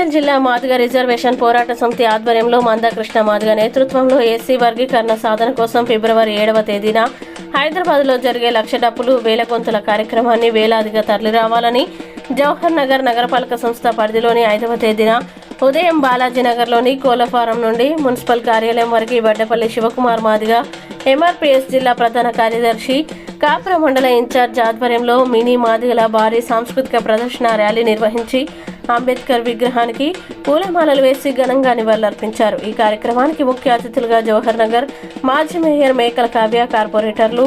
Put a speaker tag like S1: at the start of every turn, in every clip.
S1: కరీంనగర్ జిల్లా మాదిగ రిజర్వేషన్ పోరాట సమితి ఆధ్వర్యంలో మందకృష్ణ మాదిగ నేతృత్వంలో ఎస్సీ వర్గీకరణ సాధన కోసం ఫిబ్రవరి 7వ తేదీన హైదరాబాద్లో జరిగే లక్ష డప్పులు వేల గొంతుల కార్యక్రమాన్ని వేలాదిగా తరలిరావాలని, జవహర్ నగర్ నగరపాలక సంస్థ పరిధిలోని 5వ తేదీన ఉదయం బాలాజీనగర్లోని కోళ్లఫారం నుండి మున్సిపల్ కార్యాలయం వరకు వడ్డపల్లి శివకుమార్ మాదిగ ఎంఆర్పీఎస్ జిల్లా ప్రధాన కార్యదర్శి కాప్ర మండల ఇన్ఛార్జ్ ఆధ్వర్యంలో మినీ మాదిగల భారీ సాంస్కృతిక ప్రదర్శన ర్యాలీ నిర్వహించి అంబేద్కర్ విగ్రహానికి పూలమాలలు వేసి ఘనంగా నివాళులర్పించారు. ఈ కార్యక్రమానికి ముఖ్య అతిథులుగా జవహర్ నగర్ మాజీ మేయర్ మేకల కావ్య, కార్పొరేటర్లు,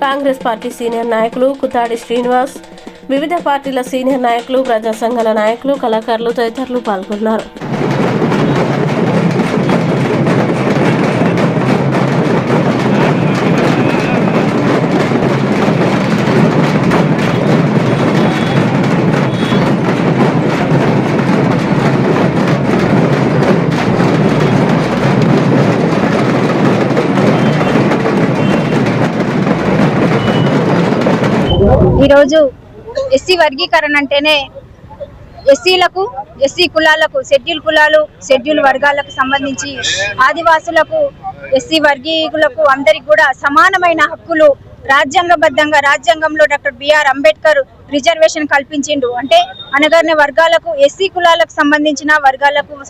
S1: కాంగ్రెస్ పార్టీ సీనియర్ నాయకులు కుతాడి శ్రీనివాస్, వివిధ పార్టీల సీనియర్ నాయకులు, ప్రజా సంఘాల నాయకులు, కళాకారులు తదితరులు పాల్గొన్నారు.
S2: ఈరోజు ఎస్సీ వర్గీకరణ అంటేనే ఎస్సీలకు, ఎస్సీ కులాలకు, షెడ్యూల్ కులాలు, షెడ్యూల్ వర్గాలకు సంబంధించి ఆదివాసులకు, ఎస్సీ వర్గీకులకు అందరికి కూడా సమానమైన హక్కులు రాజ్యాంగబద్ధంగా రాజ్యాంగంలో డాక్టర్ బిఆర్ అంబేద్కర్ రిజర్వేషన్ కల్పించిండు. అంటే అనగారిన వర్గాలకు, ఎస్సీ కులాలకు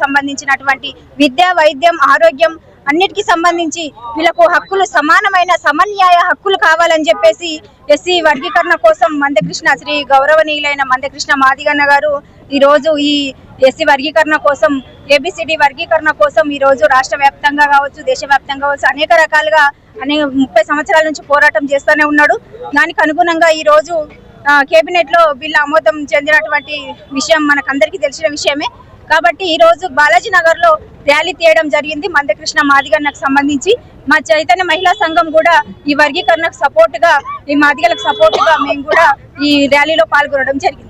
S2: సంబంధించినటువంటి విద్య, వైద్యం, ఆరోగ్యం అన్నిటికీ సంబంధించి వీళ్ళకు హక్కులు సమానమైన సమన్యాయ హక్కులు కావాలని చెప్పేసి ఎస్సీ వర్గీకరణ కోసం శ్రీ గౌరవనీయులైన మందకృష్ణ మాదిగన్న గారు ఈరోజు ఈ ఎస్సీ వర్గీకరణ కోసం, ఏబిసిడి వర్గీకరణ కోసం ఈరోజు రాష్ట్ర వ్యాప్తంగా కావచ్చు, దేశవ్యాప్తంగా కావచ్చు అనేక రకాలుగా 30 సంవత్సరాల నుంచి పోరాటం చేస్తూనే ఉన్నాడు. దానికి అనుగుణంగా ఈరోజు కేబినెట్ లో బిల్లు ఆమోదం చెందినటువంటి విషయం మనకందరికీ తెలిసిన విషయమే. కాబట్టి ఈ రోజు బాలాజీ నగర్ లో ర్యాలీ తీయడం జరిగింది. మందకృష్ణ మాదిగన్నకు సంబంధించి మా చైతన్య మహిళా సంఘం కూడా ఈ వర్గీకరణకు సపోర్ట్ గా, ఈ మాదిగలకు సపోర్ట్ గా మేము కూడా ఈ ర్యాలీలో పాల్గొనడం జరిగింది.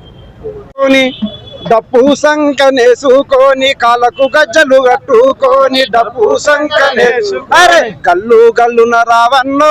S3: డప్పు సంకనేసుకొని కాళ్ళకు గజ్జలు కట్టుకొని డప్పు సంకనేసు అరే కల్లు గల్లున రావన్నో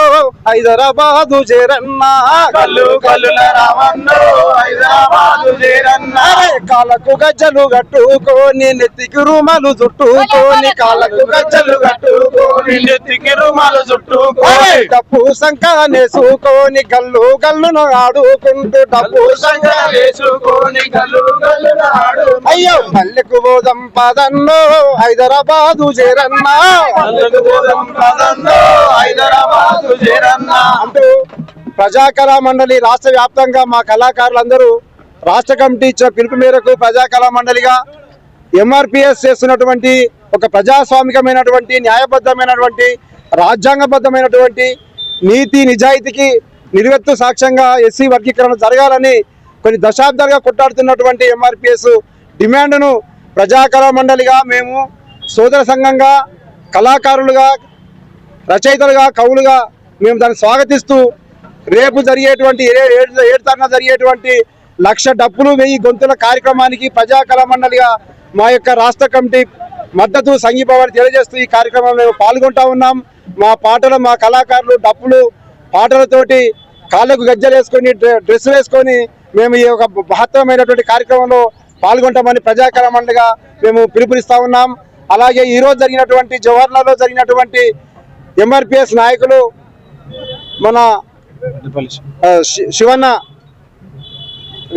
S3: హైదరాబాదు చేరన్నా, కల్లు గల్లున రావన్నో హైదరాబాదు చేరన్నా, కాళ్ళకు గజ్జలు కట్టుకొని నెత్తికి రుమాలు చుట్టుకొని, కాళ్ళకు గజ్జలు కట్టుకొని నెత్తికి రుమాలు చుట్టుకొని డప్పు సంకనేసుకొని గల్లు గల్లున ఆడుకుంటూ, డప్పు సంకనేసుకొని గల్లు గల్లు అయ్యో పల్లెకు పోదాం పదన్నో హైదరాబాదు చేరన్నా, పల్లెకు పోదాం పదన్నో హైదరాబాదు చేరన్నా అంటూ ప్రజాకళా మండలి రాష్ట్ర వ్యాప్తంగా మా కళాకారులందరూ రాష్ట్ర కమిటీ ఇచ్చిన పిలుపు మేరకు ప్రజాకళా మండలిగా ఎంఆర్పిఎస్ చేస్తున్నటువంటి ఒక ప్రజాస్వామికమైనటువంటి, న్యాయబద్ధమైనటువంటి, రాజ్యాంగబద్ధమైనటువంటి నీతి నిజాయితీకి నిలువెత్తు సాక్ష్యంగా ఎస్సీ వర్గీకరణ జరగాలని కొన్ని దశాబ్దాలుగా కొట్టాడుతున్నటువంటి ఎంఆర్పిఎస్ డిమాండ్ను ప్రజాకళా మండలిగా మేము సోదర సంఘంగా, కళాకారులుగా, రచయితలుగా, కవులుగా మేము దాన్ని స్వాగతిస్తూ రేపు జరిగేటువంటి 7 తారీఖున జరిగేటువంటి లక్ష డప్పులు 1000 గొంతుల కార్యక్రమానికి ప్రజాకళా మండలిగా మా యొక్క రాష్ట్ర కమిటీ మద్దతు, సంఘీభావాన్ని తెలియజేస్తూ ఈ కార్యక్రమంలో మేము పాల్గొంటా ఉన్నాం. మా పాటలు, మా కళాకారులు డప్పులు పాటలతోటి కాళ్ళకు గజ్జలు వేసుకొని, డ్రెస్సులు వేసుకొని మేము ఈ యొక్క మహత్తరమైనటువంటి కార్యక్రమంలో పాల్గొంటామని ప్రజాకళా మండలిగా మేము పిలుపునిస్తా ఉన్నాం. అలాగే ఈరోజు జరిగినటువంటి జవహర్లాల్లో జరిగినటువంటి ఎంఆర్పిఎస్ నాయకులు మన శివన్న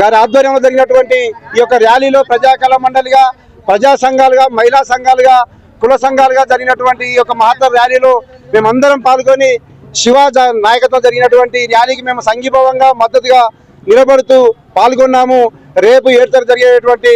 S3: గారి ఆధ్వర్యంలో జరిగినటువంటి ఈ యొక్క ర్యాలీలో ప్రజాకళా మండలిగా, ప్రజా సంఘాలుగా, మహిళా సంఘాలుగా, కుల సంఘాలుగా జరిగినటువంటి ఈ యొక్క మహత్తర ర్యాలీలో మేమందరం పాల్గొని శివ నాయకత్వం జరిగినటువంటి ర్యాలీకి మేము సంఘీభావంగా మద్దతుగా నిలబడుతూ పాల్గొన్నాము. రేపు 7 తారీఖు జరిగేటువంటి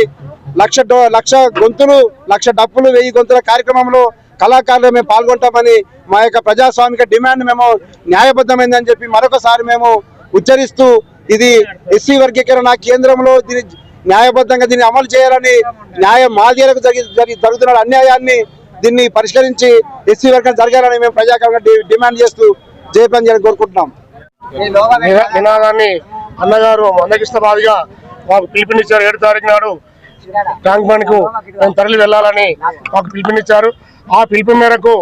S3: లక్ష గొంతులు, లక్ష డప్పులు 1000 గొంతుల కార్యక్రమంలో కళాకారులు మేము పాల్గొంటామని మా యొక్క ప్రజాస్వామిక డిమాండ్ మేము న్యాయబద్ధమైందని చెప్పి మరొకసారి మేము ఉచ్చరిస్తూ, ఇది ఎస్సీ వర్గీకరణ కేంద్రంలో దీన్ని న్యాయబద్ధంగా దీన్ని అమలు చేయాలని, మాదిగలకు జరుగుతున్న అన్యాయాన్ని దీన్ని పరిష్కరించి ఎస్సీ వర్గీకరణ జరగాలని మేము ప్రజాకరంగా డిమాండ్ చేస్తూ జయపం చేయాలని కోరుకుంటున్నాం.
S4: నినాదాన్ని అన్నగారు మందకృష్ణ మాదిగ మాకు పిలుపునిచ్చారు. 7 తారీఖు నాడు ట్యాంక్ బండ్ కు మేము తరలి వెళ్లాలని మాకు పిలుపునిచ్చారు. ఆ పిలుపు మేరకు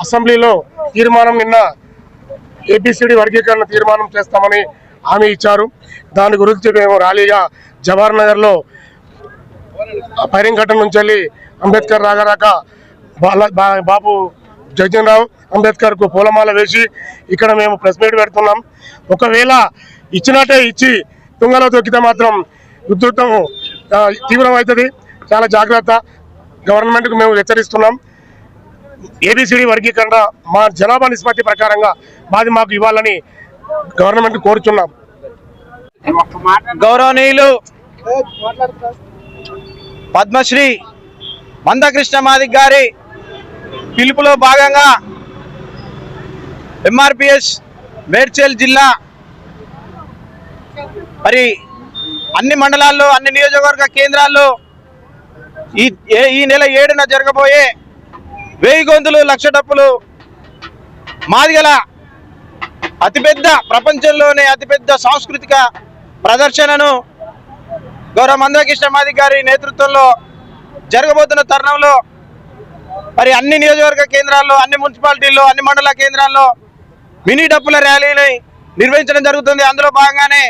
S4: అసెంబ్లీలో తీర్మానం నిన్న ఏబిసిడి వర్గీకరణ తీర్మానం చేస్తామని హామీ ఇచ్చారు. దాని గురించి మేము ర్యాలీగా జవహర్ నగర్ లో పైరింఘట్టం నుంచి వెళ్ళి అంబేద్కర్ రాగరాక బాబు జగన్ రావు అంబేద్కర్ కు పూలమాల వేసి ఇక్కడ మేము ప్రెస్ మీట్ పెడుతున్నాం. ఒకవేళ ఇచ్చినట్టే ఇచ్చి తుంగలో తొక్కితే మాత్రం ఉధృతం తీవ్రం అవుతుంది. చాలా జాగ్రత్త. గవర్నమెంట్కు మేము హెచ్చరిస్తున్నాం. ఏబిసిడి వర్గీకరణ మా జనాభా నిష్పత్తి ప్రకారంగా మాది మాకు ఇవ్వాలని గవర్నమెంట్ కోరుచున్నాం.
S5: గౌరవనీయులు పద్మశ్రీ మందకృష్ణ మాదిగ గారి పిలుపులో భాగంగా ఎంఆర్పిఎస్ మేడ్చల్ జిల్లా మరి అన్ని మండలాల్లో అన్ని నియోజకవర్గ కేంద్రాల్లో ఈ నెల 7న జరగబోయే 1000 గొంతులు 1,00,000 డప్పులు మాదిగల అతిపెద్ద ప్రపంచంలోనే అతిపెద్ద సాంస్కృతిక ప్రదర్శనను గౌరవ మందకృష్ణ మాదిగ గారి నేతృత్వంలో జరగబోతున్న తరుణంలో మరి అన్ని నియోజకవర్గ కేంద్రాల్లో అన్ని మున్సిపాలిటీల్లో అన్ని మండల కేంద్రాల్లో మినీ డప్పుల ర్యాలీని నిర్వహించడం జరుగుతుంది. అందులో భాగంగానే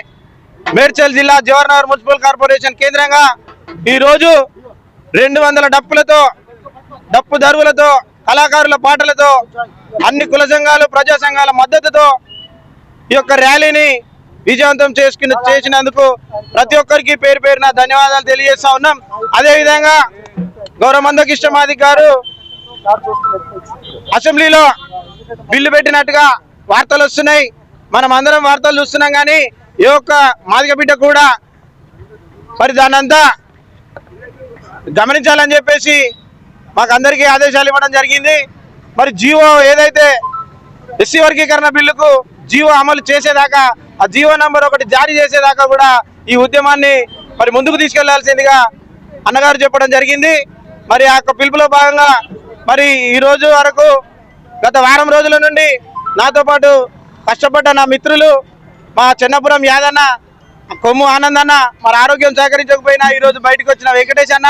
S5: మేడ్చల్ జిల్లా జవహర్నగర్ మున్సిపల్ కార్పొరేషన్ కేంద్రంగా ఈరోజు 200 డప్పులతో డప్పు దరువులతో కళాకారుల పాటలతో అన్ని కుల సంఘాలు ప్రజా సంఘాల మద్దతుతో ఈ యొక్క ర్యాలీని విజయవంతం చేసినందుకు ప్రతి ఒక్కరికి పేరు పేరున ధన్యవాదాలు తెలియజేస్తా ఉన్నాం. అదేవిధంగా గౌరవ మందకృష్ణ మాదిగ గారు అసెంబ్లీలో బిల్లు పెట్టినట్టుగా వార్తలు వస్తున్నాయి. మనం అందరం వార్తలు చూస్తున్నాం. కానీ ఈ యొక్క మాదిగ బిడ్డ కూడా మరి దాన్నంతా గమనించాలని చెప్పేసి మాకు అందరికీ ఆదేశాలు ఇవ్వడం జరిగింది. మరి జీవో ఏదైతే ఎస్సీ వర్గీకరణ బిల్లుకు జీవో అమలు చేసేదాకా ఆ జీవో నంబర్ 1 జారీ చేసేదాకా కూడా ఈ ఉద్యమాన్ని మరి ముందుకు తీసుకెళ్లాల్సిందిగా అన్నగారు చెప్పడం జరిగింది. మరి ఆ పిలుపులో భాగంగా మరి ఈ రోజు వరకు గత వారం రోజుల నుండి నాతో పాటు కష్టపడ్డ నా మిత్రులు మా చెన్నపురం యాదన్న, కొమ్ము ఆనందన్న, మరి ఆరోగ్యం సహకరించకపోయినా ఈరోజు బయటకు వచ్చిన వెంకటేష్ అన్న,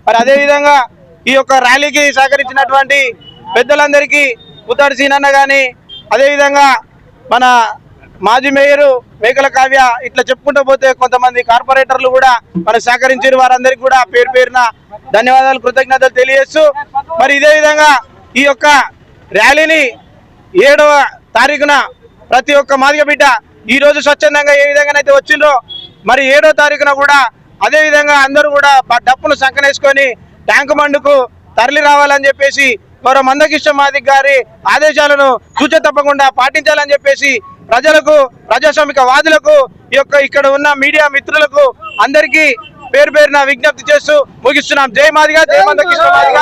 S5: మరి అదేవిధంగా ఈ యొక్క ర్యాలీకి సహకరించినటువంటి పెద్దలందరికీ పుత్తడి సీనన్న కానీ అదేవిధంగా మన మాజీ మేయరు మేకల కావ్య ఇట్లా చెప్పుకుంటూ పోతే కొంతమంది కార్పొరేటర్లు కూడా మనకు సహకరించారు. వారందరికీ కూడా పేరు పేరున ధన్యవాదాలు కృతజ్ఞతలు తెలియజేస్తూ మరి ఇదే విధంగా ఈ యొక్క ర్యాలీని 7వ తారీఖున ప్రతి ఒక్క మాదిగ బిడ్డ ఈ రోజు స్వచ్ఛందంగా ఏ విధంగానైతే వచ్చిందో మరి 7వ తారీఖున కూడా అదే విధంగా అందరూ కూడా డప్పును సంకనేసుకొని ట్యాంకు బండుకు తరలి రావాలని చెప్పేసి గౌరవ మందకృష్ణ మాదిగ గారి ఆదేశాలను తూచ తప్పకుండా పాటించాలని చెప్పేసి ప్రజలకు, ప్రజాస్వామిక వాదులకు, ఇక్కడ ఉన్న మీడియా మిత్రులకు అందరికీ పేరు పేరున విజ్ఞప్తి చేస్తూ ముగిస్తున్నాం. జై మాదిగ, జై మందకృష్ణ మాదిగ.